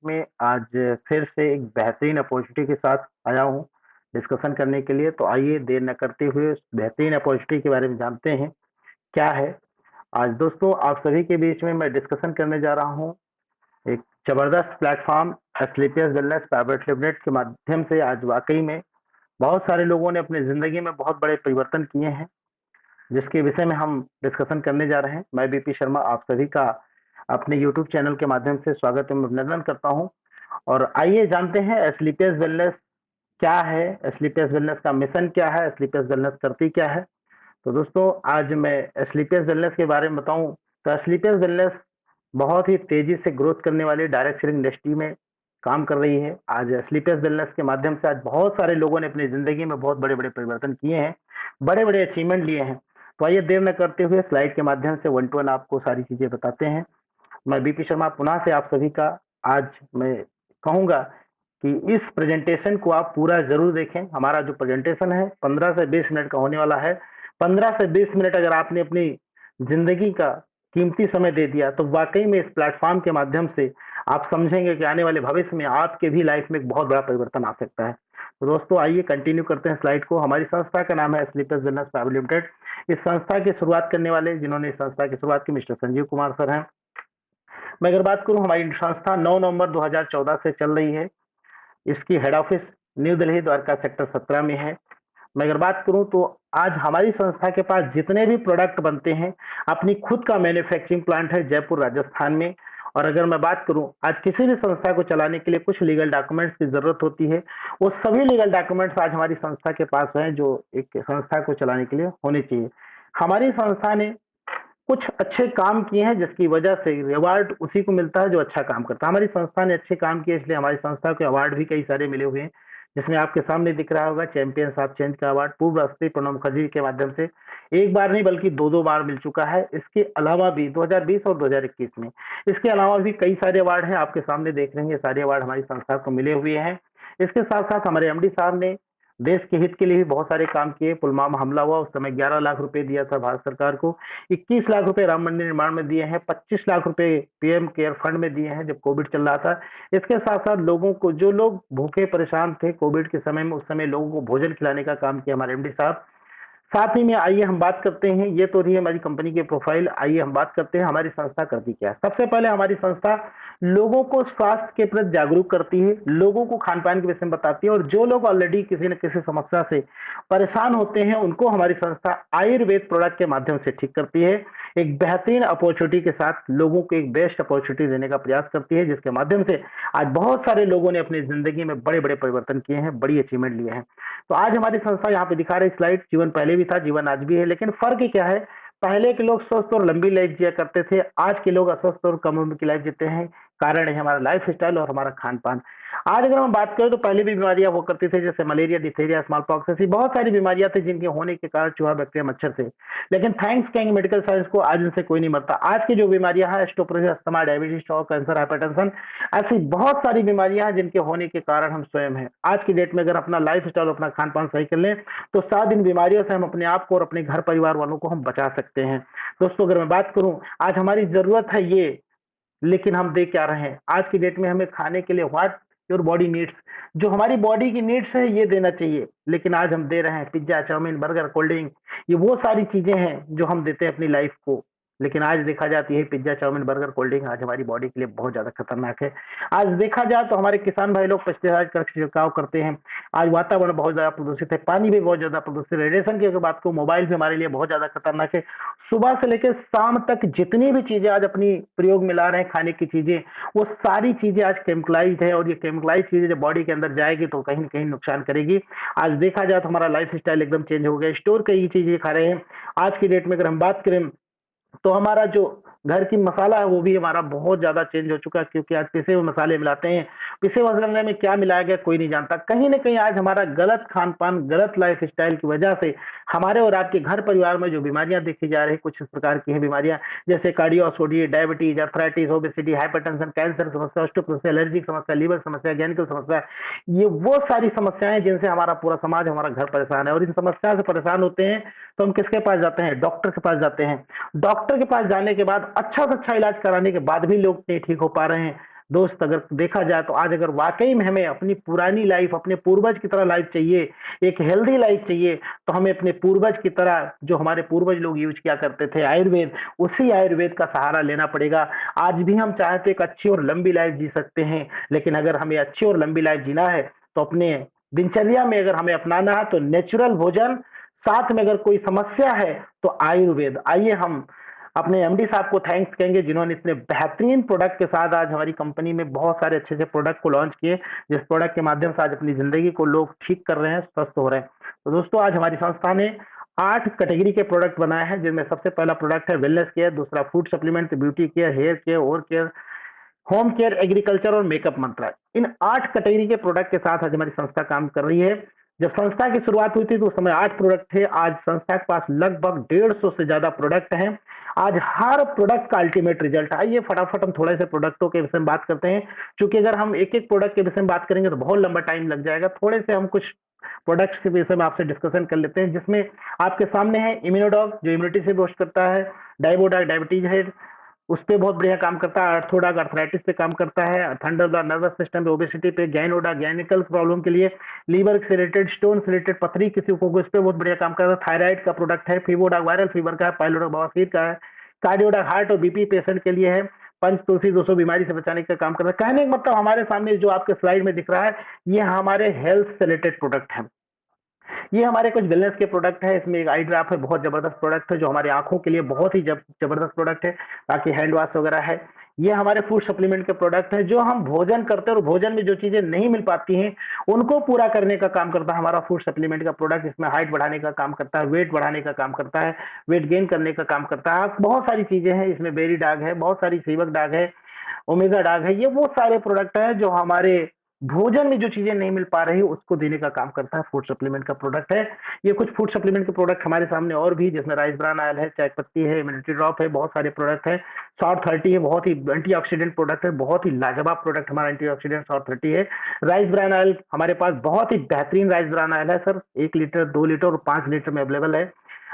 में आज फिर से एक बेहतरीन अपॉर्चुनिटी के साथ आया हूँ डिस्कशन करने के लिए। तो आइए देर न करते हुए उस बेहतरीन अपॉर्चुनिटी के बारे में जानते हैं, क्या है। आज दोस्तों आप सभी के बीच में मैं डिस्कशन करने जा रहा हूँ एक ज़बरदस्त platform Asclepius wellness private limited के माध्यम से। आज वाक़ई में बहुत सारे लोगों ने अपनी ज़िंदगी में बहुत बड़े परिवर्तन किए हैं, जिसके विषय में हम डिस्कशन करने जा रहे हैं। मैं बीपी शर्मा आप सभी का अपने यूट्यूब चैनल के माध्यम से स्वागत एवं अभिनंदन करता हूं। और आइए जानते हैं एस्क्लेपियस वेलनेस क्या है, एस्क्लेपियस वेलनेस का मिशन क्या है, एस्क्लेपियस वेलनेस करती क्या है। तो दोस्तों आज मैं एस्क्लेपियस वेलनेस के बारे में बताऊं तो एस्क्लेपियस वेलनेस बहुत ही तेजी से ग्रोथ करने वाली डायरेक्ट सेलिंग इंडस्ट्री में काम कर रही है। आज एस्क्लेपियस वेलनेस के माध्यम से आज बहुत सारे लोगों ने अपनी जिंदगी में बहुत बड़े बड़े परिवर्तन किए हैं, बड़े बड़े अचीवमेंट लिए हैं। तो आइए देर न करते हुए स्लाइड के माध्यम से वन टू वन आपको सारी चीजें बताते हैं। मैं बीपी शर्मा पुनः से आप सभी का आज मैं कहूंगा कि इस प्रेजेंटेशन को आप पूरा जरूर देखें। हमारा जो प्रेजेंटेशन है 15 से 20 मिनट का होने वाला है। 15 से 20 मिनट अगर आपने अपनी जिंदगी का कीमती समय दे दिया तो वाकई में इस प्लेटफॉर्म के माध्यम से आप समझेंगे कि आने वाले भविष्य में आपके भी लाइफ में एक बहुत बड़ा परिवर्तन आ सकता है। तो दोस्तों आइए कंटिन्यू करते हैं स्लाइड को। हमारी संस्था का नाम है एस्क्लेपियस वेलनेस प्राइवेट लिमिटेड। इस संस्था की शुरुआत करने वाले जिन्होंने इस संस्था की शुरुआत की मिस्टर संजीव कुमार सर हैं। मैं अगर बात करूं, हमारी संस्था 9 नवंबर 2014 से चल रही है। इसकी head office new Delhi Dwarka sector 17 में है। मैं अगर बात करूं तो आज हमारी संस्था के पास जितने भी प्रोडक्ट बनते हैं, अपनी खुद का मैन्युफैक्चरिंग प्लांट है जयपुर राजस्थान में। और अगर मैं बात करूं, आज किसी भी संस्था को चलाने के लिए कुछ लीगल डॉक्यूमेंट्स की जरूरत होती है। वो सभी लीगल डॉक्यूमेंट्स आज हमारी संस्था के पास हैं जो एक संस्था को चलाने के लिए होने चाहिए। हमारी संस्था ने कुछ अच्छे काम किए हैं जिसकी वजह से रिवार्ड उसी को मिलता है जो अच्छा काम करता है। हमारी संस्था ने अच्छे काम किए इसलिए हमारी संस्था को अवार्ड भी कई सारे मिले हुए हैं, जिसमें आपके सामने दिख रहा होगा चैंपियंस ऑफ चेंज का अवार्ड पूर्व राष्ट्रपति प्रणब मुखर्जी के माध्यम से एक बार नहीं बल्कि दो दो बार मिल चुका है। इसके अलावा भी 2020 और 2021 में इसके अलावा भी कई सारे अवार्ड हैं, आपके सामने देख रहे हैं। सारे अवार्ड हमारी संस्था को मिले हुए हैं। इसके साथ साथ हमारे एमडी साहब ने देश के हित के लिए भी बहुत सारे काम किए। पुलवामा हमला हुआ, उस समय 11 लाख रुपए दिया था भारत सरकार को। 21 लाख रुपए राम मंदिर निर्माण में दिए हैं। 25 लाख रुपए पीएम केयर फंड में दिए हैं जब कोविड चल रहा था। इसके साथ साथ लोगों को, जो लोग भूखे परेशान थे कोविड के समय में, उस समय लोगों को भोजन खिलाने का काम किया हमारे एमडी साहब। साथ ही में आइए हम बात करते हैं, ये तो रही हमारी कंपनी की प्रोफाइल। आइए हम बात करते हैं हमारी संस्था करती क्या है। सबसे पहले हमारी संस्था लोगों को स्वास्थ्य के प्रति जागरूक करती है, लोगों को खान पान के विषय में बताती है। और जो लोग ऑलरेडी किसी न किसी समस्या से परेशान होते हैं उनको हमारी संस्था आयुर्वेद प्रोडक्ट के माध्यम से ठीक करती है। एक बेहतरीन अपॉर्चुनिटी के साथ लोगों को एक बेस्ट अपॉर्चुनिटी देने का प्रयास करती है, जिसके माध्यम से आज बहुत सारे लोगों ने अपनी जिंदगी में बड़े बड़े परिवर्तन किए हैं, बड़ी अचीवमेंट लिए हैं। तो आज हमारी संस्था यहाँ पे दिखा रही स्लाइड, जीवन पहले भी था, जीवन आज भी है, लेकिन फर्क क्या है। पहले के लोग स्वस्थ और लंबी लाइफ जिया करते थे, आज के लोग अस्वस्थ और कम उम्र की लाइफ जीते हैं। कारण है हमारा लाइफ स्टाइल और हमारा खान पान। आज अगर हम बात करें तो पहले भी बीमारियां हुआ करती थी, जैसे मलेरिया, डिथेरिया, स्मॉल पॉक्स, ऐसी बहुत सारी बीमारियां थी जिनके होने के कारण चूहा, बैक्टीरिया, मच्छर थे। लेकिन थैंक्स कहेंगे मेडिकल साइंस को, आज इनसे कोई नहीं मरता। आज की जो बीमारियां हैं, osteoporosis, asthma, diabetes, stroke, cancer, hypertension, ऐसी बहुत सारी बीमारियां हैं जिनके होने के कारण हम स्वयं हैं। आज की डेट में अगर अपना लाइफ स्टाइल, अपना खान पान सही कर लें तो शायद इन बीमारियों से हम अपने आप को और अपने घर परिवार वालों को हम बचा सकते हैं। दोस्तों अगर मैं बात करूं, आज हमारी जरूरत है ये, लेकिन हम दे क्या रहे हैं। आज की डेट में हमें खाने के लिए व्हाट योर बॉडी नीड्स, जो हमारी बॉडी की नीड्स है ये देना चाहिए, लेकिन आज हम दे रहे हैं pizza, chow mein, burger, cold drink. ये वो सारी चीजें हैं जो हम देते हैं अपनी लाइफ को, लेकिन आज देखा जाती है pizza, chow mein, burger, cold drink आज हमारी बॉडी के लिए बहुत ज्यादा खतरनाक है। आज देखा जाए तो हमारे किसान भाई लोग पेस्टिसाइड का छिड़काव करते हैं। आज वातावरण बहुत ज्यादा प्रदूषित है, पानी भी बहुत ज्यादा प्रदूषित है। रेडिएशन की अगर बात करूं, मोबाइल भी हमारे लिए बहुत ज्यादा खतरनाक है। सुबह से लेकर शाम तक जितनी भी चीजें आज अपनी प्रयोग में ला रहे हैं खाने की चीजें, वो सारी चीजें आज केमिकलाइज है। और ये केमिकलाइज चीजें जब बॉडी के अंदर जाएगी तो कहीं ना कहीं नुकसान करेगी। आज देखा जाए तो हमारा लाइफ स्टाइल एकदम चेंज हो गया, स्टोर कई चीजें खा रहे हैं। आज की डेट में अगर हम बात करें तो हमारा जो घर की मसाला है वो भी हमारा बहुत ज्यादा चेंज हो चुका है, क्योंकि आज पिसे हुए मसाले मिलाते हैं। पिसे हुए मसाले में क्या मिलाया गया कोई नहीं जानता। कहीं ना कहीं आज हमारा गलत खान पान, गलत लाइफ स्टाइल की वजह से हमारे और आपके घर परिवार में जो बीमारियां देखी जा रही, कुछ इस प्रकार की हैं बीमारियां, जैसे कार्डियोसोडी, diabetes, arthritis, obesity, hypertension, cancer समस्या, ऑस्टियोपोरोसिस, एलर्जी समस्या, लीवर समस्या, गैनिकल समस्या। ये वो सारी समस्याएं जिनसे हमारा पूरा समाज, हमारा घर परेशान है। और इन समस्या से परेशान होते हैं तो हम किसके पास जाते हैं? डॉक्टर के पास जाते हैं। डॉक्टर के पास जाने के बाद अच्छा से अच्छा इलाज कराने के बाद भी लोग नहीं ठीक हो पा रहे हैं। दोस्त अगर देखा जाए तो आज अगर वाकई में हमें अपनी पुरानी लाइफ, अपने पूर्वज की तरह लाइफ चाहिए, एक हेल्दी लाइफ चाहिए, तो हमें अपने पूर्वज की तरह जो हमारे पूर्वज लोग यूज किया करते थे आयुर्वेद, उसी आयुर्वेद का सहारा लेना पड़ेगा। आज भी हम चाहे तो एक अच्छी और लंबी लाइफ जी सकते हैं, लेकिन अगर हमें अच्छी और लंबी लाइफ जीना है तो अपने दिनचर्या में अगर हमें अपनाना है तो नेचुरल भोजन, साथ में अगर कोई समस्या है तो आयुर्वेद। आइए हम अपने एमडी साहब को थैंक्स कहेंगे जिन्होंने इतने बेहतरीन प्रोडक्ट के साथ आज हमारी कंपनी में बहुत सारे अच्छे अच्छे प्रोडक्ट को लॉन्च किए, जिस प्रोडक्ट के माध्यम से आज अपनी जिंदगी को लोग ठीक कर रहे हैं, स्वस्थ हो रहे हैं। तो दोस्तों आज हमारी संस्था ने 8 कैटेगरी के प्रोडक्ट बनाए हैं, जिनमें सबसे पहला प्रोडक्ट है वेलनेस केयर, दूसरा food supplement, beauty care, hair care, over care, home care, agriculture और मेकअप मंत्रालय। इन 8 कैटेगरी के प्रोडक्ट के साथ आज हमारी संस्था काम कर रही है। जब संस्था की शुरुआत हुई थी तो उस समय 8 प्रोडक्ट थे, आज संस्था के पास लगभग 150 से ज्यादा प्रोडक्ट हैं। आज हर प्रोडक्ट का अल्टीमेट रिजल्ट। आइए फटाफट हम थोड़े से प्रोडक्टों के विषय में बात करते हैं, क्योंकि अगर हम एक एक प्रोडक्ट के विषय में बात करेंगे तो बहुत लंबा टाइम लग जाएगा। थोड़े से हम कुछ प्रोडक्ट्स के विषय में आपसे डिस्कशन कर लेते हैं, जिसमें आपके सामने है इम्यूनोडॉग जो इम्यूनिटी से बूस्ट करता है, डाइबोडॉग डायबिटीज है उस पे बहुत बढ़िया काम करता है, अर्थोडॉग अर्थराइटिस पे काम करता है, थंडरडॉग नर्वस सिस्टम पे, ओबेसिटी पे, गैनोडॉग गैनिकल प्रॉब्लम के लिए, लीवर से रिलेटेड, स्टोन से रिलेटेड, पथरी किसी को इस पे बहुत बढ़िया काम करता है, थायराइड का प्रोडक्ट है, फीवोडॉग वायरल फीवर का है, पाइलोडॉग बवासीर का है, कार्डियोडॉग हार्ट और बीपी पेशेंट के लिए है, पंच तुलसी 200 बीमारी से बचाने का काम करता है। कहने का मतलब हमारे सामने जो आपके स्लाइड में दिख रहा है ये हमारे हेल्थ से रिलेटेड प्रोडक्ट है। ये हमारे कुछ वेलनेस के प्रोडक्ट है, इसमें एक आई ड्रॉप है, बहुत जबरदस्त प्रोडक्ट है जो हमारी आंखों के लिए बहुत ही जबरदस्त प्रोडक्ट है। बाकी हैंड वॉश वगैरह है। ये हमारे फूड सप्लीमेंट के प्रोडक्ट है, जो हम भोजन करते हैं और भोजन में जो चीजें नहीं मिल पाती हैं उनको पूरा करने का काम करता है हमारा फूड सप्लीमेंट का प्रोडक्ट। इसमें हाइट बढ़ाने का काम करता है, वेट बढ़ाने का काम करता है, वेट गेन करने का काम करता है, बहुत सारी चीजें हैं इसमें। बेरी डाग है, बहुत सारी सीवक डाग है, ओमेगा डाग है, ये वो सारे प्रोडक्ट है जो हमारे भोजन में जो चीजें नहीं मिल पा रही उसको देने का काम करता है, फूड सप्लीमेंट का प्रोडक्ट है। ये कुछ फूड सप्लीमेंट के प्रोडक्ट हमारे सामने और भी, जिसमें राइस ब्रान ऑयल है, चाय पत्ती है, इम्यूनिटी ड्रॉप है, बहुत सारे प्रोडक्ट है। शॉर्ट 30 है, बहुत ही एंटीऑक्सीडेंट प्रोडक्ट है, बहुत ही लाजवाब प्रोडक्ट हमारा एंटीऑक्सीडेंट शॉर्ट 30 है। राइस ब्रान ऑयल हमारे पास बहुत ही बेहतरीन राइस ब्रान ऑयल है सर, 1 लीटर, 2 लीटर और 5 लीटर में अवेलेबल है।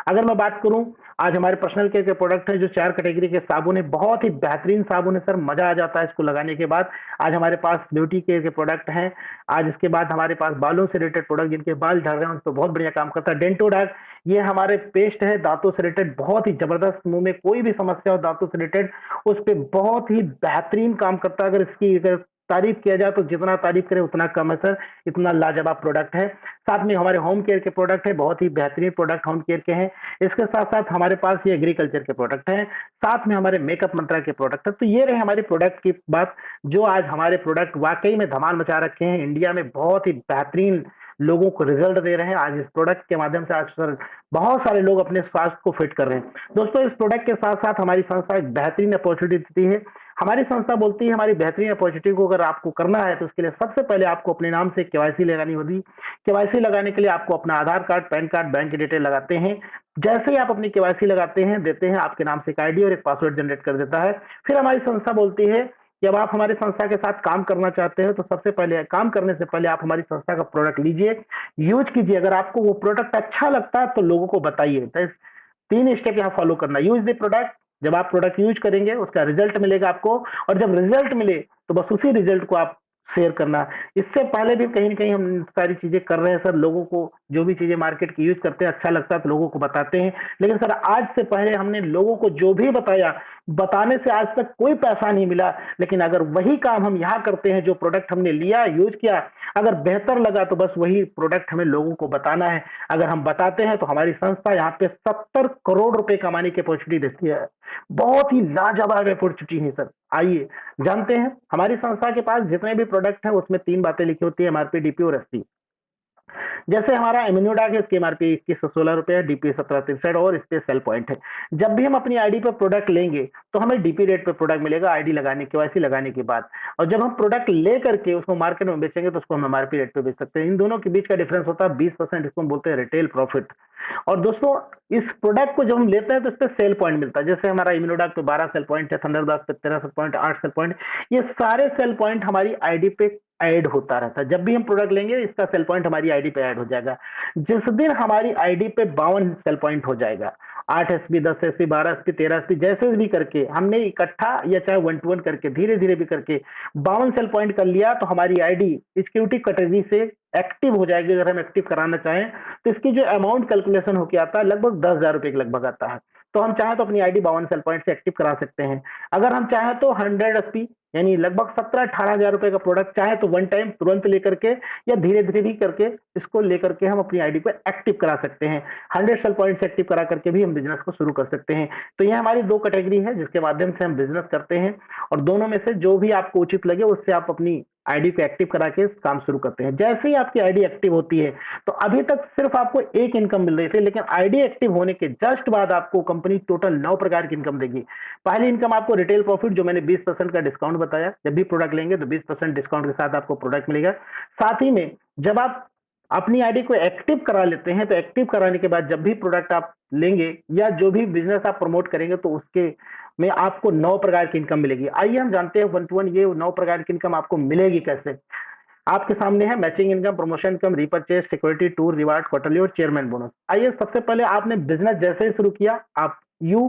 अगर मैं बात करूं, आज हमारे पर्सनल केयर के प्रोडक्ट है जो 4 कैटेगरी के साबुन है, बहुत ही बेहतरीन साबुन है सर, मजा आ जाता है इसको लगाने के बाद। आज हमारे पास ब्यूटी केयर के प्रोडक्ट हैं। आज इसके बाद हमारे पास बालों से रिलेटेड प्रोडक्ट, जिनके बाल झड़ रहे हैं उस पर बहुत बढ़िया काम करता है, डेंटोडॉग। ये हमारे पेस्ट है दांतों से रिलेटेड, बहुत ही जबरदस्त, मुंह में कोई भी समस्या हो दांतों से रिलेटेड उस पर बहुत ही बेहतरीन काम करता है। अगर तारीफ किया जाए तो जितना तारीफ करें उतना कम है सर, इतना लाजवाब प्रोडक्ट है। साथ में हमारे होम केयर के प्रोडक्ट है, बहुत ही बेहतरीन प्रोडक्ट होम केयर के हैं। इसके साथ साथ हमारे पास ये एग्रीकल्चर के प्रोडक्ट हैं, साथ में हमारे मेकअप मंत्रा के प्रोडक्ट है। तो ये रहे हमारे प्रोडक्ट की बात, जो आज हमारे प्रोडक्ट वाकई में धमाल मचा रखे हैं, इंडिया में बहुत ही बेहतरीन लोगों को रिजल्ट दे रहे हैं। आज इस प्रोडक्ट के माध्यम से आज सर बहुत सारे लोग अपने स्वास्थ्य को फिट कर रहे हैं। दोस्तों इस प्रोडक्ट के साथ साथ हमारी संस्था एक बेहतरीन अपॉर्चुनिटी देती है। हमारी संस्था बोलती है हमारी बेहतरीन अपॉर्चुनिटी को अगर आपको करना है तो उसके लिए सबसे पहले आपको अपने नाम से केवाईसी लगानी होगी। केवाईसी लगाने के लिए आपको अपना आधार कार्ड, पैन कार्ड, बैंक की डिटेल लगाते हैं। जैसे ही आप अपनी केवाईसी लगाते हैं, देते हैं, आपके नाम से एक आईडी और एक पासवर्ड जनरेट कर देता है। फिर हमारी संस्था बोलती है कि अब आप हमारी संस्था के साथ काम करना चाहते हो तो सबसे पहले, काम करने से पहले आप हमारी संस्था का प्रोडक्ट लीजिए, यूज कीजिए। अगर आपको वो प्रोडक्ट अच्छा लगता है तो लोगों को बताइए। तो 3 स्टेप यहाँ फॉलो करना। यूज द प्रोडक्ट, जब आप प्रोडक्ट यूज करेंगे उसका रिजल्ट मिलेगा आपको, और जब रिजल्ट मिले तो बस उसी रिजल्ट को आप शेयर करना। इससे पहले भी कहीं ना कहीं हम सारी चीजें कर रहे हैं सर, लोगों को जो भी चीजें मार्केट की यूज करते हैं अच्छा लगता है तो लोगों को बताते हैं। लेकिन सर आज से पहले हमने लोगों को जो भी बताया, बताने से आज तक कोई पैसा नहीं मिला। लेकिन अगर वही काम हम यहाँ करते हैं, जो प्रोडक्ट हमने लिया, यूज किया, अगर बेहतर लगा तो बस वही प्रोडक्ट हमें लोगों को बताना है। अगर हम बताते हैं तो हमारी संस्था यहाँ पे 70 करोड़ रुपए कमाने की अपॉर्चुनिटी देती है। बहुत ही लाजवाब अपॉर्चुनिटी है सर। आइए जानते हैं, हमारी संस्था के पास जितने भी प्रोडक्ट हैं उसमें 3 बातें लिखी होती है, एमआरपी, डीपी और एसपी। जैसे हमारा इम्यूनोडाक है, इसकी एमआरपी 2116 रुपए है, डीपी 1763 और इस पे सेल पॉइंट है। जब भी हम अपनी आईडी पर प्रोडक्ट लेंगे तो हमें डीपी रेट पे प्रोडक्ट मिलेगा आईडी लगाने, केवाईसी लगाने के बाद। और जब हम प्रोडक्ट ले करके उसको मार्केट में बेचेंगे तो उसको हम एमआरपी रेट पे बेच सकते हैं। इन दोनों के बीच का डिफरेंस होता है 20%, इसको हम बोलते हैं रिटेल प्रॉफिट। और दोस्तों इस प्रोडक्ट को जब हम लेते हैं तो इस पे सेल पॉइंट मिलता है। जैसे हमारा इम्यूनोडाक पे 12 सेल पॉइंट है, थंडरडाक पे 13 सेल पॉइंट, 8 सेल पॉइंट, ये सारे सेल पॉइंट हमारी आईडी पे ऐड होता रहता है। जब भी हम प्रोडक्ट लेंगे इसका सेल पॉइंट हमारी आईडी पे ऐड हो जाएगा। जिस दिन हमारी आईडी पे 52 सेल पॉइंट हो जाएगा 8 एसपी, 10 एसपी, 12 एसपी, 13 एसपी, जैसे भी करके हमने इकट्ठा या चाहे 1 to 1 करके धीरे धीरे भी करके 52 सेल पॉइंट कर लिया, तो हमारी आईडी सिक्योरिटी कैटेगरी से एक्टिव हो जाएगी। अगर हम एक्टिव कराना चाहें तो इसकी जो अमाउंट कैलकुलेशन होकर आता है लगभग 10,000 रुपए के लगभग आता है। तो हम चाहें तो अपनी आईडी 52 सेल पॉइंट से एक्टिव करा सकते हैं। अगर हम चाहें तो 100 एसपी यानी लगभग 17-18 हजार रुपए का प्रोडक्ट चाहे तो वन टाइम तुरंत लेकर के या धीरे धीरे भी करके इसको लेकर के हम अपनी आईडी को एक्टिव करा सकते हैं। 100 सेल पॉइंट से एक्टिव करा करके भी हम बिजनेस को शुरू कर सकते हैं। तो ये हमारी दो कैटेगरी है जिसके माध्यम से हम बिजनेस करते हैं, और दोनों में से जो भी आपको उचित लगे उससे आप अपनी आईडी को एक्टिव करा के काम शुरू करते हैं। जैसे ही आपकी आईडी एक्टिव होती है तो अभी तक सिर्फ आपको एक इनकम मिल रही थी, लेकिन आईडी एक्टिव होने के जस्ट बाद आपको कंपनी टोटल 9 प्रकार की इनकम देगी। पहली इनकम आपको रिटेल प्रॉफिट, जो मैंने 20% का डिस्काउंट बताया, जब भी प्रोडक्ट लेंगे तो 20% डिस्काउंट के साथ आपको प्रोडक्ट मिलेगा। साथ ही में जब आप अपनी आईडी को एक्टिव करा लेते हैं तो एक्टिव कराने के बाद जब भी प्रोडक्ट आप लेंगे या जो भी बिजनेस आप प्रमोट करेंगे तो उसके में आपको 9 प्रकार की इनकम मिलेगी। आइए हम जानते हैं 1 to 1 ये 9 प्रकार की इनकम आपको मिलेगी कैसे। आपके सामने है matching income, promotion income, repurchase, security, tour, reward, quarterly और चेयरमैन बोनस। आइए सबसे पहले आपने बिजनेस जैसे ही शुरू किया, आप यू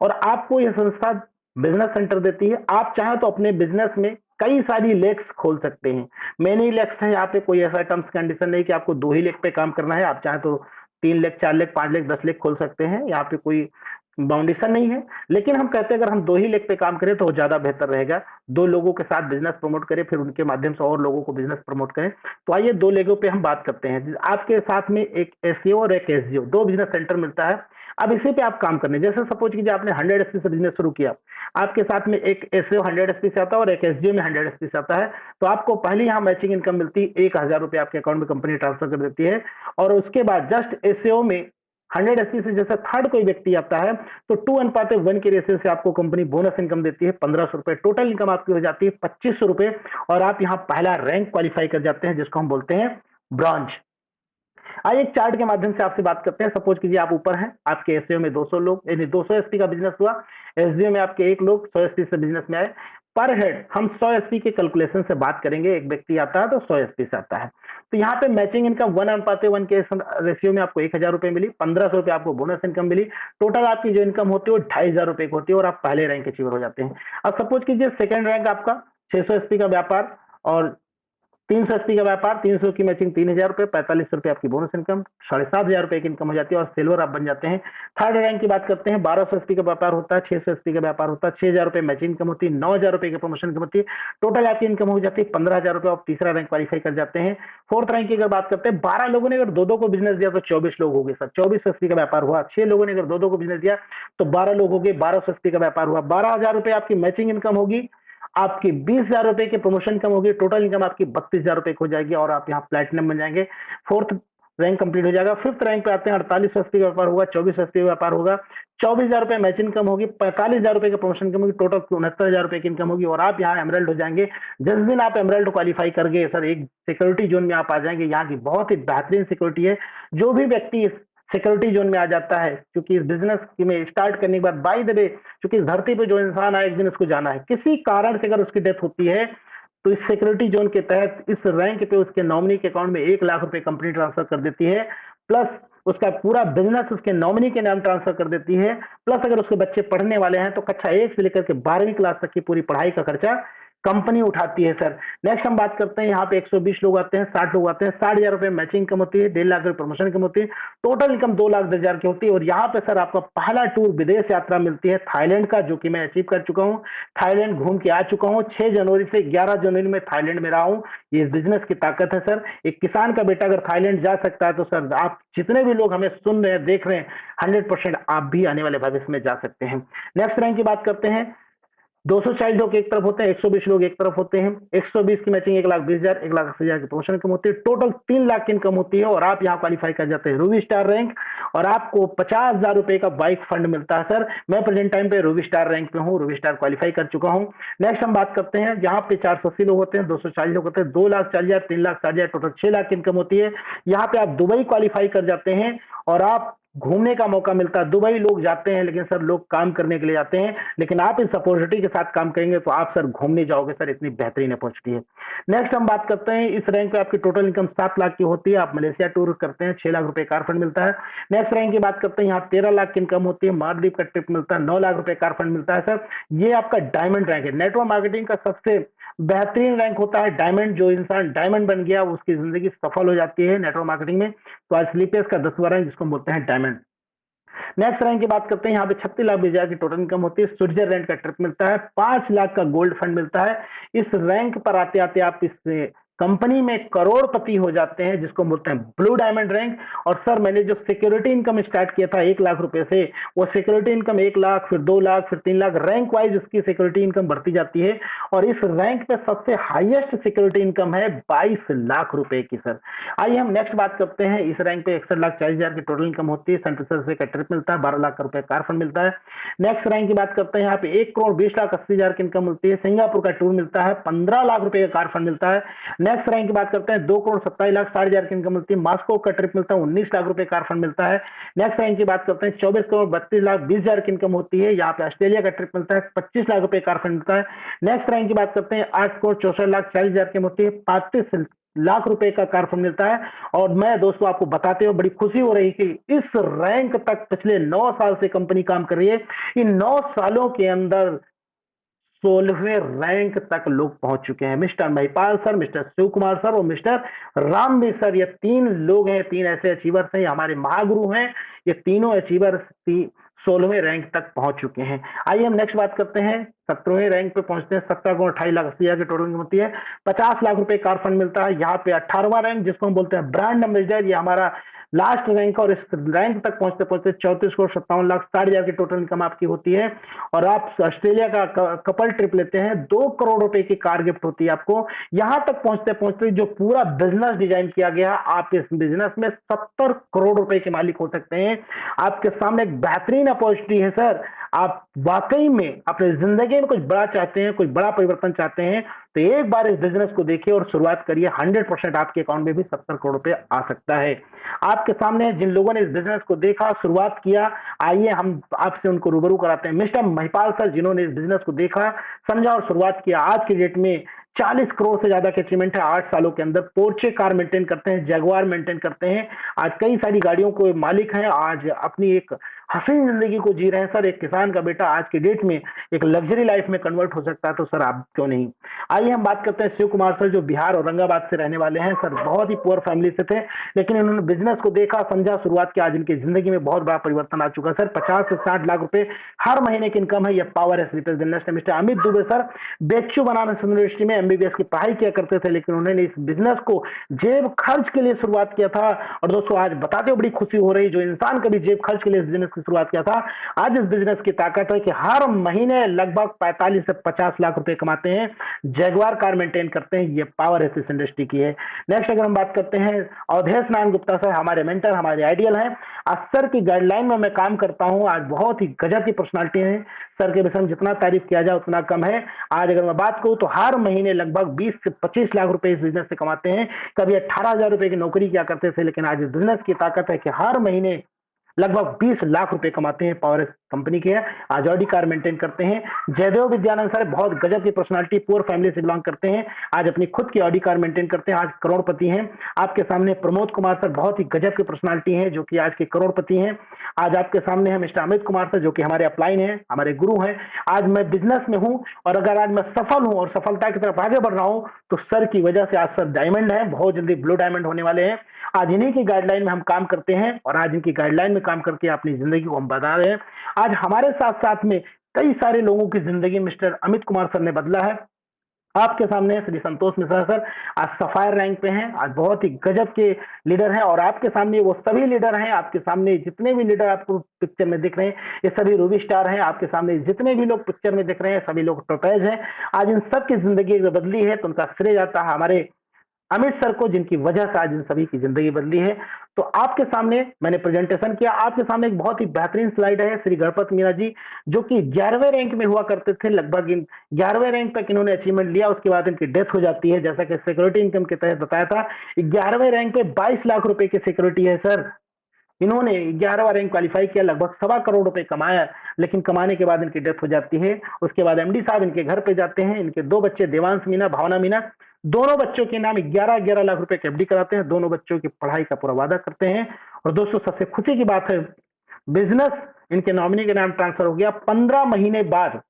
और आपको यह संस्था बिजनेस सेंटर देती है। आप चाहें तो अपने बिजनेस में कई सारी लेक्स खोल सकते हैं। मैनी लेक्स है यहाँ पे, कोई ऐसा टर्म्स कंडीशन नहीं कि आपको 2 ही लेख पे काम करना है। आप चाहें तो 3 लेख, 4 लेख, 5 लेख, 10 लेख खोल सकते हैं। यहाँ पे कोई बाउंडेशन नहीं है, लेकिन हम कहते हैं अगर हम 2 ही लेख पे काम करें तो वो ज्यादा बेहतर रहेगा। 2 लोगों के साथ बिजनेस प्रमोट करें, फिर उनके माध्यम से और लोगों को बिजनेस प्रमोट करें। तो आइए 2 लेगों पे हम बात करते हैं। आपके साथ में एक एसईओ और एक एसजीओ, 2 बिजनेस सेंटर मिलता है। अब इसी पे आप काम करने, जैसे सपोज कीजिए आपने 100 एसपी से बिजनेस शुरू किया, आपके साथ में एक एसईओ 100 एसपी से आता है और एक एसजीओ में 100 एसपी से आता है। तो आपको पहले यहाँ मैचिंग इनकम मिलती है, 1,000 रुपए आपके अकाउंट में कंपनी ट्रांसफर कर देती है। और उसके बाद जस्ट एसईओ में 100 एसपी से जैसे थर्ड कोई व्यक्ति आता है तो 2:1 के रेशियो से आपको कंपनी बोनस इनकम देती है 1,500 रुपए। टोटल इनकम आपकी हो जाती है 2,500 रुपए, और आप यहाँ पहला रैंक क्वालिफाई कर जाते हैं जिसको हम बोलते हैं ब्रॉन्ज। आइए एक चार्ट के माध्यम से आपसे बात करते हैं। सपोज कीजिए आप ऊपर हैं, आपके एसईओ में 200 लोग यानी 200 एसपी का बिजनेस हुआ, एसजीओ में आपके 1 लोग 100 एसपी से बिजनेस में आए। पर हेड हम 100 एसपी के कैलकुलेशन से बात करेंगे, एक व्यक्ति आता है तो 100 एसपी से आता है। तो यहाँ पे मैचिंग इनकम 1:1 के रेशियो में आपको 1,000 रुपए मिली, 1,500 रुपए आपको बोनस इनकम मिली। टोटल आपकी जो इनकम होती है वो 2,500 रुपए की होती है और आप पहले रैंक अचीवर हो जाते हैं। अब सपोज कीजिए सेकंड रैंक आपका 600 एसपी का व्यापार और 300 एसपी का व्यापार, 300 की मैचिंग 3,000 रुपए, 45 रुपए आपकी बोनस इनकम, 7,500 रुपए की इनकम हो जाती है और सिल्वर आप बन जाते हैं। थर्ड रैंक की बात करते हैं, 1200 एसपी का व्यापार होता है, 600 एसपी का व्यापार होता है, 6,000 रुपए मैचिंग इनकम होती है, 9,000 रुपए की प्रमोशन इनकम होती है। टोटल आपकी इनकम हो जाती है 15,000 रुपए और तीसरा रैंक क्वालिफाई कर जाते हैं। फोर्थ रैंक की अगर बात करते हैं, 12 लोगों ने अगर दो को बिजनेस दिया तो 24 लोग हो गए सर। 24 एसपी का व्यापार हुआ, 6 लोगों ने अगर दो को बिजनेस दिया तो 12 लोग हो गए, 1200 एसपी का व्यापार हुआ, 12,000 रुपए आपकी मैचिंग इनकम होगी, आपकी 20,000 रुपए की प्रमोशन इनकम होगी, टोटल इनकम आपकी 32,000 रुपए हो जाएगी और आप यहाँ प्लेटिनम बन जाएंगे। फोर्थ रैंक कंप्लीट हो जाएगा। फिफ्थ रैंक पे आते हैं, 48 का व्यापार होगा, 24 का व्यापार होगा, 24,000 रुपए मैच इनकम होगी, 45,000 रुपए की प्रमोशन इनकम होगी, टोटल 69,000 रुपए की इनकम होगी और आप यहाँ एमरल्ड हो जाएंगे। जिस दिन आप एमरल्ड क्वालिफाई कर गए सर, एक सिक्योरिटी जोन में आप आ जाएंगे। यहाँ की बहुत ही बेहतरीन सिक्योरिटी है। जो भी व्यक्ति इस सिक्योरिटी जोन में आ जाता है, क्योंकि इस बिजनेस में स्टार्ट करने के बाद बाय द वे, क्योंकि इस धरती पे जो इंसान आए एक दिन उसको जाना है, किसी कारण से अगर उसकी डेथ होती है तो इस सिक्योरिटी जोन के तहत इस रैंक पे उसके नॉमिनी के अकाउंट में 1,00,000 रुपए कंपनी ट्रांसफर कर देती है, प्लस उसका पूरा बिजनेस उसके नॉमिनी के नाम ट्रांसफर कर देती है, प्लस अगर उसके बच्चे पढ़ने वाले हैं तो कक्षा 1 से लेकर के 12वीं क्लास तक की पूरी पढ़ाई का खर्चा कंपनी उठाती है सर। नेक्स्ट हम बात करते हैं, यहाँ पे 120 लोग आते हैं, 60 लोग आते हैं, 60,000 रुपए मैचिंग इनकम होती है, 1,50,000 रुपए प्रमोशन इनकम होती है, टोटल इनकम 2,10,000 की होती है। और यहाँ पे सर आपका पहला टूर विदेश यात्रा मिलती है थाईलैंड का, जो कि मैं अचीव कर चुका हूँ। थाईलैंड घूम के आ चुका हूँ, 6 जनवरी से 11 जनवरी में थाईलैंड में रहा हूँ। ये बिजनेस की ताकत है सर। एक किसान का बेटा अगर थाईलैंड जा सकता है तो सर आप जितने भी लोग हमें सुन रहे हैं, देख रहे हैं, 100% आप भी आने वाले भविष्य में जा सकते हैं। नेक्स्ट रैंक की बात करते हैं, 240 लोग एक तरफ होते हैं, 120 लोग एक तरफ होते हैं। 120 की मैचिंग 1,20,000, 1,80,000 की प्रमोशन इनकम होती है, टोटल 3 लाख की इनकम होती है और आप यहाँ क्वालिफाई कर जाते हैं रूबी स्टार रैंक और आपको 50,000 रुपए का बाइक फंड मिलता है सर। मैं प्रेजेंट टाइम पे रूबी स्टार रैंक पे हूँ, रूबी स्टार क्वालिफाई कर चुका हूँ। नेक्स्ट हम बात करते हैं, यहाँ पे 480 लोग होते हैं, 240 लोग होते हैं, 2,40,000, 3,60,000, टोटल 6 लाख की इनकम होती है। यहाँ पे आप दुबई क्वालिफाई कर जाते हैं और आप घूमने का मौका मिलता है। दुबई लोग जाते हैं, लेकिन सर लोग काम करने के लिए जाते हैं, लेकिन आप इस अपॉर्चुनिटी के साथ काम करेंगे तो आप सर घूमने जाओगे सर, इतनी बेहतरीन अपॉर्चुनिटी है। नेक्स्ट हम बात करते हैं, इस रैंक पे आपकी टोटल इनकम 7 लाख की होती है, आप मलेशिया टूर करते हैं, 6 लाख रुपए कार फंड मिलता है। नेक्स्ट रैंक की बात करते हैं, यहाँ 13 लाख की इनकम होती है, मालदीव का ट्रिप मिलता है, 9 लाख रुपए कार फंड मिलता है सर। ये आपका डायमंड रैंक है। नेटवर्क मार्केटिंग का सबसे बेहतरीन रैंक होता है डायमंड। जो इंसान डायमंड बन गया उसकी जिंदगी सफल हो जाती है नेटवर्क मार्केटिंग में। तो आज स्लीपेस का 10वां रैंक जिसको हम बोलते हैं डायमंड। नेक्स्ट रैंक की बात करते हैं, यहाँ पे 36 लाख की टोटल इनकम होती है, स्विट्जरलैंड का ट्रिप मिलता है, 5 लाख का गोल्ड फंड मिलता है। इस रैंक पर आते आते आप इस कंपनी में करोड़पति हो जाते हैं, जिसको बोलते हैं ब्लू डायमंड रैंक। और सर मैंने जो सिक्योरिटी इनकम स्टार्ट किया था 1 लाख रुपए से, वो सिक्योरिटी इनकम 1 लाख, फिर 2 लाख, फिर 3 लाख, रैंक वाइज उसकी सिक्योरिटी इनकम बढ़ती जाती है। और इस रैंक पे सबसे हाईएस्ट सिक्योरिटी इनकम है 22 लाख रुपए की सर। आइए हम नेक्स्ट बात करते हैं, इस रैंक पे 61 लाख 40 हजार की टोटल इनकम होती है, सेंट्रल से का ट्रिप मिलता है, 12 लाख का रुपए कार फंड मिलता है। नेक्स्ट रैंक की बात करते हैं, यहाँ पे 1 करोड़ 20 लाख 80 हजार की इनकम मिलती है, सिंगापुर का टूर मिलता है, 15 लाख रुपए का कार फंड मिलता है। नेक्स्ट रैंक की बात करते हैं, 2 करोड़ 27 लाख 60 हजार की इनकम मिलती है, मॉस्को का ट्रिप मिलता है, 19 लाख रुपए कार फंड मिलता है। नेक्स्ट रैंक की बात करते हैं, 24 करोड़ 32 लाख 20 हजार की इनकम होती है, यहाँ पे ऑस्ट्रेलिया का ट्रिप मिलता है, 25 लाख रुपए कार फंड मिलता है। नेक्स्ट रैंक की बात करते हैं, 8 करोड़ 64 लाख 40 हजार की होती है, 35 लाख रुपए का कार फंड मिलता है। और मैं दोस्तों आपको बताते हुए बड़ी खुशी हो रही कि इस रैंक तक पिछले 9 साल से कंपनी काम कर रही है। इन 9 सालों के अंदर 16वें रैंक तक लोग पहुंच चुके हैं। Mister Mahipal sir, mister Shiv Kumar sir और मिस्टर रामवीर सर, ये 3 लोग हैं, 3 ऐसे अचीवर्स हैं, हमारे महागुरु हैं। ये तीनों अचीवर 16वें रैंक तक पहुंच चुके हैं। आइए हम नेक्स्ट बात करते हैं, 17वें रैंक पे पहुंचते हैं। 17 करोड़ 28 लाख 80 हजार की टोटल इनकम होती है, 50 लाख रुपए कार फंड मिलता है। यहाँ पे 18वां रैंक जिसको हम बोलते हैं ब्रांड एम्बेसडर, ये हमारा लास्ट रैंक है। और इस रैंक तक पहुंचते पहुंचते 34 करोड़ 57 लाख 60 हजार की टोटल इनकम आपकी होती है। और आप ऑस्ट्रेलिया का कपल ट्रिप लेते हैं, 2 करोड़ रुपए की कार गिफ्ट होती है आपको। यहां तक पहुंचते पहुंचते जो पूरा बिजनेस डिजाइन किया गया, आप इस बिजनेस में 70 करोड़ रुपए के मालिक हो सकते हैं। आपके सामने एक बेहतरीन अपॉर्चुनिटी है सर। आप वाकई में अपनी जिंदगी में कुछ बड़ा चाहते हैं, कुछ बड़ा परिवर्तन चाहते हैं, तो एक बार इस बिजनेस को देखिए और शुरुआत करिए। 100% आपके अकाउंट में भी 70 करोड़ रुपए आ सकता है। आपके सामने जिन लोगों ने इस बिजनेस को देखा, शुरुआत किया, आइए हम आपसे उनको रूबरू कराते हैं। मिस्टर महिपाल सर, जिन्होंने इस बिजनेस को देखा, समझा और शुरुआत किया, आज की डेट में 40 करोड़ से ज्यादा के अचीवमेंट है 8 सालों के अंदर। पोर्चे कार मेंटेन करते हैं, जगुआर मेंटेन करते हैं, आज कई सारी गाड़ियों को मालिक हैं, आज अपनी एक हसीन जिंदगी को जी रहे हैं सर। एक किसान का बेटा आज की डेट में एक लग्जरी लाइफ में कन्वर्ट हो सकता है, तो सर आप क्यों नहीं। आइए हम बात करते हैं शिव कुमार सर, जो बिहार औरंगाबाद से रहने वाले हैं सर। बहुत ही पुअर फैमिली से थे, लेकिन इन्होंने बिजनेस को देखा, समझा, शुरुआत की, आज इनकी जिंदगी में बहुत बड़ा परिवर्तन आ चुका है सर। 50 से 60 लाख रुपए हर महीने की इनकम है, यह पावर है sleepers business. Mister Amit Dubey sir, बेच्चू बनारस यूनिवर्सिटी में एमबीबीएस की पढ़ाई किया करते थे, लेकिन उन्होंने इस बिजनेस को जेब खर्च के लिए शुरुआत किया था। और दोस्तों आज बताते हुए बड़ी खुशी हो रही, जो इंसान कभी जेब खर्च के लिए इस बिजनेस की शुरुआत किया था, आज इस बिजनेस की ताकत है कि हर महीने लगभग 45 से 50 लाख रुपए कमाते हैं, जगुआर कार मेंटेन करते हैं। ये पावर है इस इंडस्ट्री की है। नेक्स्ट अगर हम बात करते हैं, अवधेश नारायण गुप्ता सर, हमारे मेंटर, हमारे आइडियल हैं। आज सर की गाइडलाइन में मैं काम करता हूं। आज बहुत ही गजब की पर्सनालिटी है सर के विषय में, जितना तारीफ किया जाए उतना कम है। आज अगर मैं बात करूं तो हर महीने लगभग 20 से 25 लाख रुपए इस बिजनेस से कमाते हैं। कभी 18,000 रुपए की नौकरी किया करते थे, लेकिन आज इस बिजनेस की ताकत है कि हर महीने लगभग 20 लाख रुपए कमाते हैं। पावर कंपनी के हैं, आज ऑडी कार मेंटेन करते हैं। जयदेव विद्यानंद सर, बहुत गजब की पर्सनालिटी, पुअर फैमिली से बिलोंग करते हैं, आज अपनी खुद की ऑडी कार मेंटेन करते हैं, आज करोड़पति हैं। आपके सामने प्रमोद कुमार सर, बहुत ही गजब की पर्सनालिटी है, जो कि आज के करोड़पति हैं। आज आपके सामने है मिस्टर अमित कुमार सर, जो कि हमारे अपलाइन हैं, हमारे गुरु हैं। आज मैं बिजनेस में हूं, और अगर आज मैं सफल हूं और सफलता की तरफ आगे बढ़ रहा हूं, तो सर की वजह से। आज सर डायमंड है, बहुत जल्दी ब्लू डायमंड होने वाले हैं। आज इन्हीं की गाइडलाइन में हम काम करते हैं, और आज इनकी गाइडलाइन में काम करके अपनी जिंदगी को हम बता रहे हैं। आज हमारे साथ साथ में कई सारे लोगों की जिंदगी मिस्टर अमित कुमार सर ने बदला है। आपके सामने श्री संतोष मिश्रा सर, आज सफायर रैंक पे हैं, आज बहुत ही गजब के लीडर हैं। और आपके सामने वो सभी लीडर हैं, आपके सामने जितने भी लीडर आपको पिक्चर में दिख रहे हैं, ये सभी रूबी स्टार हैं। आपके सामने जितने भी लोग पिक्चर में दिख रहे हैं, सभी लोग टोपेज हैं। आज इन सबकी जिंदगी जो बदली है, तो उनका श्रेय जाता है हमारे अमित सर को, जिनकी वजह से आज इन सभी की जिंदगी बदली है। तो आपके सामने मैंने प्रेजेंटेशन किया, आपके सामने एक बहुत ही बेहतरीन स्लाइड है श्री गणपत मीना जी, जो कि 11वें रैंक में हुआ करते थे। लगभग इन 11वें रैंक तक इन्होंने अचीवमेंट लिया, उसके बाद इनकी डेथ हो जाती है, जैसा कि सिक्योरिटी इनकम के तहत बताया था। 11वें रैंक पे 22 लाख रुपए की सिक्योरिटी है सर। इन्होंने 11वां रैंक क्वालिफाई किया, लगभग 1.25 करोड़ कमाया, लेकिन कमाने के बाद इनकी डेथ हो जाती है। उसके बाद एमडी साहब इनके घर पे जाते हैं, इनके 2 बच्चे देवांश मीना, भावना मीना, दोनों बच्चों के नाम 11-11 लाख रुपए की एफडी कराते हैं, दोनों बच्चों की पढ़ाई का पूरा वादा करते हैं। और दोस्तों सबसे खुशी की बात है, बिजनेस इनके नॉमिनी के नाम ट्रांसफर हो गया। 15 महीने बाद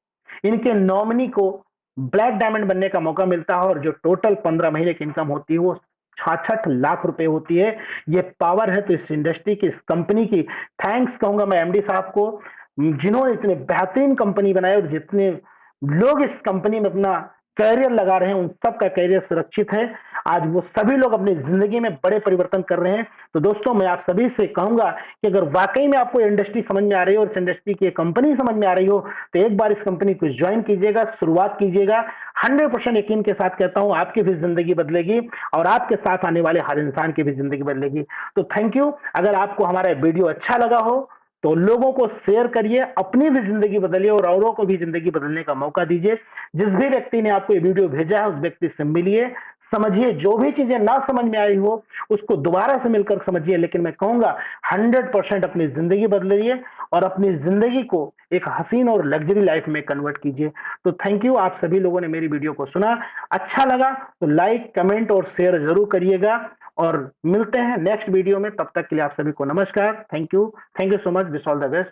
इनके नॉमिनी को ब्लैक डायमंड बनने का मौका मिलता है, और जो टोटल 15 महीने की इनकम होती है वो 66 लाख रुपए होती है। ये पावर है तो इस इंडस्ट्री की, इस कंपनी की थैंक्स कहूंगा मैं एमडी साहब को, जिन्होंने इतने बेहतरीन कंपनी बनाई, और जितने लोग इस कंपनी में अपना कैरियर लगा रहे हैं उन सबका कैरियर सुरक्षित है। आज वो सभी लोग अपनी जिंदगी में बड़े परिवर्तन कर रहे हैं। तो दोस्तों मैं आप सभी से कहूंगा कि अगर वाकई में आपको इंडस्ट्री समझ में आ रही हो और इस इंडस्ट्री की कंपनी समझ में आ रही हो, तो एक बार इस कंपनी को ज्वाइन कीजिएगा, शुरुआत कीजिएगा। 100% यकीन के साथ कहता हूं आपकी भी जिंदगी बदलेगी, और आपके साथ आने वाले हर इंसान की भी जिंदगी बदलेगी। तो थैंक यू। अगर आपको हमारा वीडियो अच्छा लगा हो तो लोगों को शेयर करिए, अपनी भी जिंदगी बदलिए और औरों को भी जिंदगी बदलने का मौका दीजिए। जिस भी व्यक्ति ने आपको ये वीडियो भेजा है उस व्यक्ति से मिलिए, समझिए, जो भी चीजें ना समझ में आई हो उसको दोबारा से मिलकर समझिए। लेकिन मैं कहूंगा 100% अपनी जिंदगी बदलिए और अपनी जिंदगी को एक हसीन और लग्जरी लाइफ में कन्वर्ट कीजिए। तो थैंक यू, आप सभी लोगों ने मेरी वीडियो को सुना, अच्छा लगा तो लाइक, कमेंट और शेयर जरूर करिएगा, और मिलते हैं नेक्स्ट वीडियो में। तब तक के लिए आप सभी को नमस्कार, thank you so much, wish all the best.